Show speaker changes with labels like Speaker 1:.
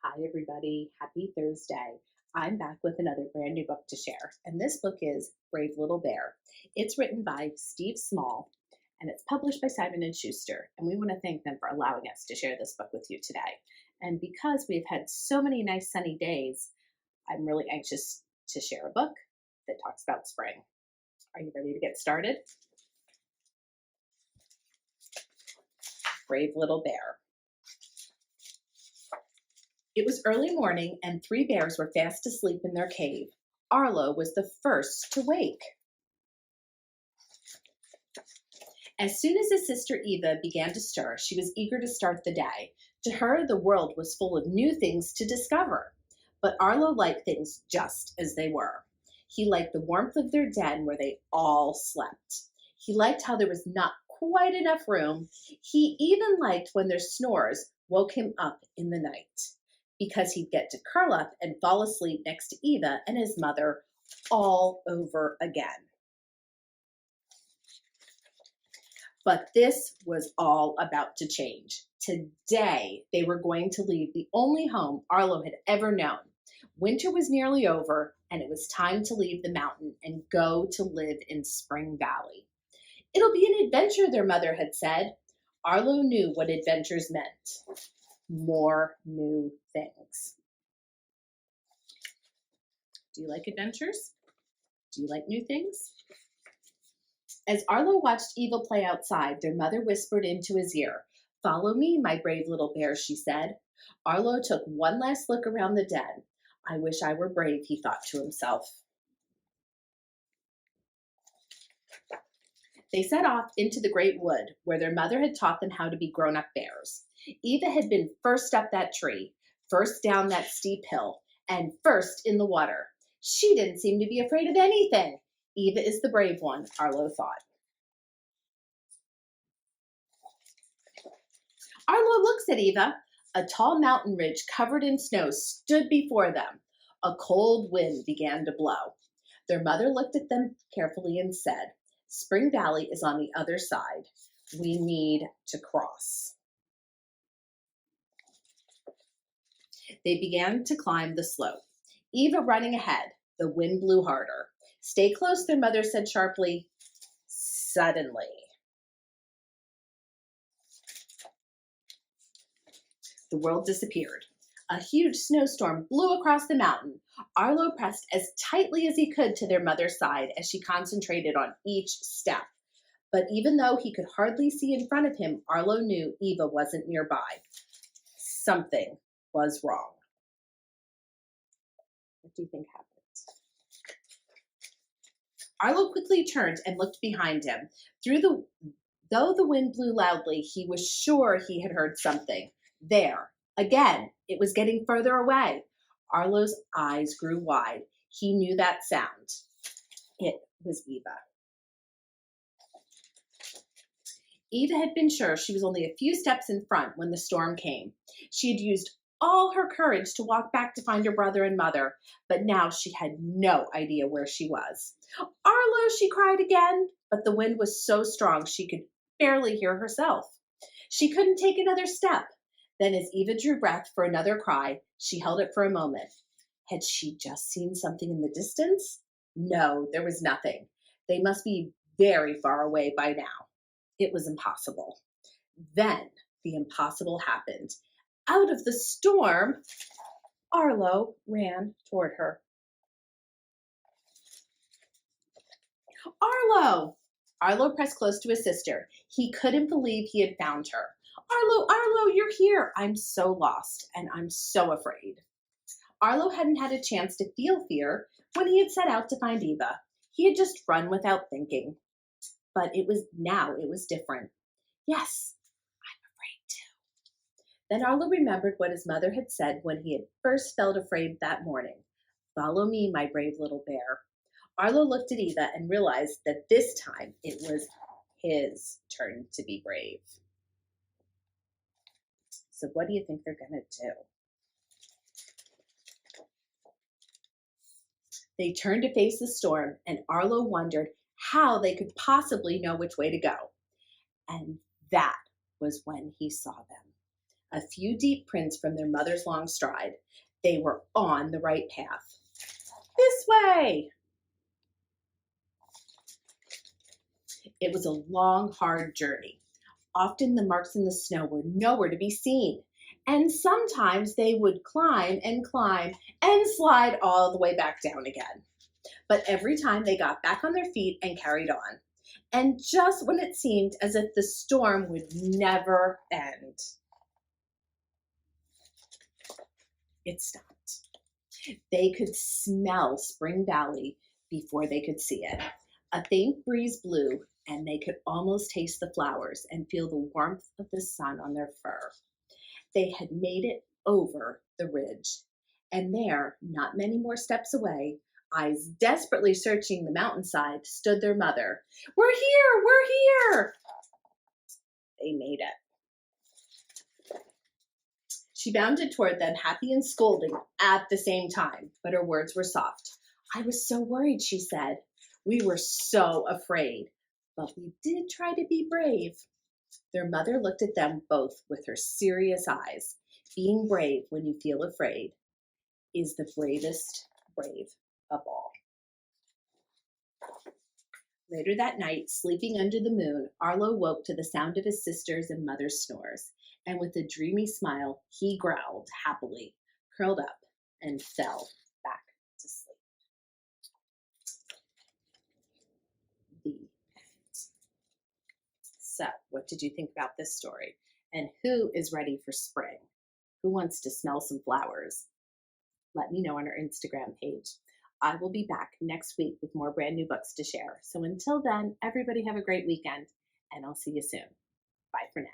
Speaker 1: Hi, everybody. Happy Thursday. I'm back with another brand new book to share. And this book is Brave Little Bear. It's written by Steve Small and it's published by Simon & Schuster. And we want to thank them for allowing us to share this book with you today. And because we've had so many nice sunny days, I'm really anxious to share a book that talks about spring. Are you ready to get started? Brave Little Bear. It was early morning, and three bears were fast asleep in their cave. Arlo was the first to wake. As soon as his sister Eva began to stir, she was eager to start the day. To her, the world was full of new things to discover. But Arlo liked things just as they were. He liked the warmth of their den where they all slept. He liked how there was not quite enough room. He even liked when their snores woke him up in the night, because he'd get to curl up and fall asleep next to Eva and his mother all over again. But this was all about to change. Today, they were going to leave the only home Arlo had ever known. Winter was nearly over, and it was time to leave the mountain and go to live in Spring Valley. It'll be an adventure, their mother had said. Arlo knew what adventures meant. More new things. Do you like adventures? Do you like new things? As Arlo watched Eva play outside, their mother whispered into his ear, "Follow me, my brave little bear," she said. Arlo took one last look around the den. "I wish I were brave," he thought to himself. They set off into the great wood, where their mother had taught them how to be grown-up bears. Eva had been first up that tree, first down that steep hill, and first in the water. She didn't seem to be afraid of anything. Eva is the brave one, Arlo thought. Arlo looks at Eva. A tall mountain ridge covered in snow stood before them. A cold wind began to blow. Their mother looked at them carefully and said, "Spring Valley is on the other side. We need to cross." They began to climb the slope, Eva running ahead. The wind blew harder. "Stay close," their mother said sharply. Suddenly, the world disappeared. A huge snowstorm blew across the mountain. Arlo pressed as tightly as he could to their mother's side as she concentrated on each step. But even though he could hardly see in front of him, Arlo knew Eva wasn't nearby. Something was wrong. What do you think happened? Arlo quickly turned and looked behind him. Though the wind blew loudly, he was sure he had heard something. There, again, it was getting further away. Arlo's eyes grew wide. He knew that sound. It was Eva. Eva had been sure she was only a few steps in front when the storm came. She had used all her courage to walk back to find her brother and mother, but now she had no idea where she was. "Arlo," she cried again, but the wind was so strong she could barely hear herself. She couldn't take another step. Then as Eva drew breath for another cry, she held it for a moment. Had she just seen something in the distance? No, there was nothing. They must be very far away by now. It was impossible. Then the impossible happened. Out of the storm, Arlo ran toward her. "Arlo!" Arlo pressed close to his sister. He couldn't believe he had found her. "Arlo, Arlo, you're here. I'm so lost, and I'm so afraid." Arlo hadn't had a chance to feel fear when he had set out to find Eva. He had just run without thinking. But it was different. "Yes, I'm afraid too." Then Arlo remembered what his mother had said when he had first felt afraid that morning. "Follow me, my brave little bear." Arlo looked at Eva and realized that this time it was his turn to be brave. So what do you think they're going to do? They turned to face the storm, and Arlo wondered how they could possibly know which way to go. And that was when he saw them. A few deep prints from their mother's long stride. They were on the right path. This way! It was a long, hard journey. Often the marks in the snow were nowhere to be seen, and sometimes they would climb and slide all the way back down again. But every time they got back on their feet and carried on. And just when it seemed as if the storm would never end, it stopped. They could smell Spring Valley before they could see it. A faint breeze blew, and they could almost taste the flowers and feel the warmth of the sun on their fur. They had made it over the ridge, and there, not many more steps away, eyes desperately searching the mountainside, stood their mother. "We're here! We're here!" They made it. She bounded toward them, happy and scolding at the same time, but her words were soft. "I was so worried," she said. "We were so afraid, but we did try to be brave." Their mother looked at them both with her serious eyes. Being brave when you feel afraid is the bravest brave of all. Later that night, sleeping under the moon, Arlo woke to the sound of his sister's and mother's snores, and with a dreamy smile, he growled happily, curled up, and fell back to sleep. The end. So, what did you think about this story? And who is ready for spring? Who wants to smell some flowers? Let me know on our Instagram page. I will be back next week with more brand new books to share. So until then, everybody have a great weekend, and I'll see you soon. Bye for now.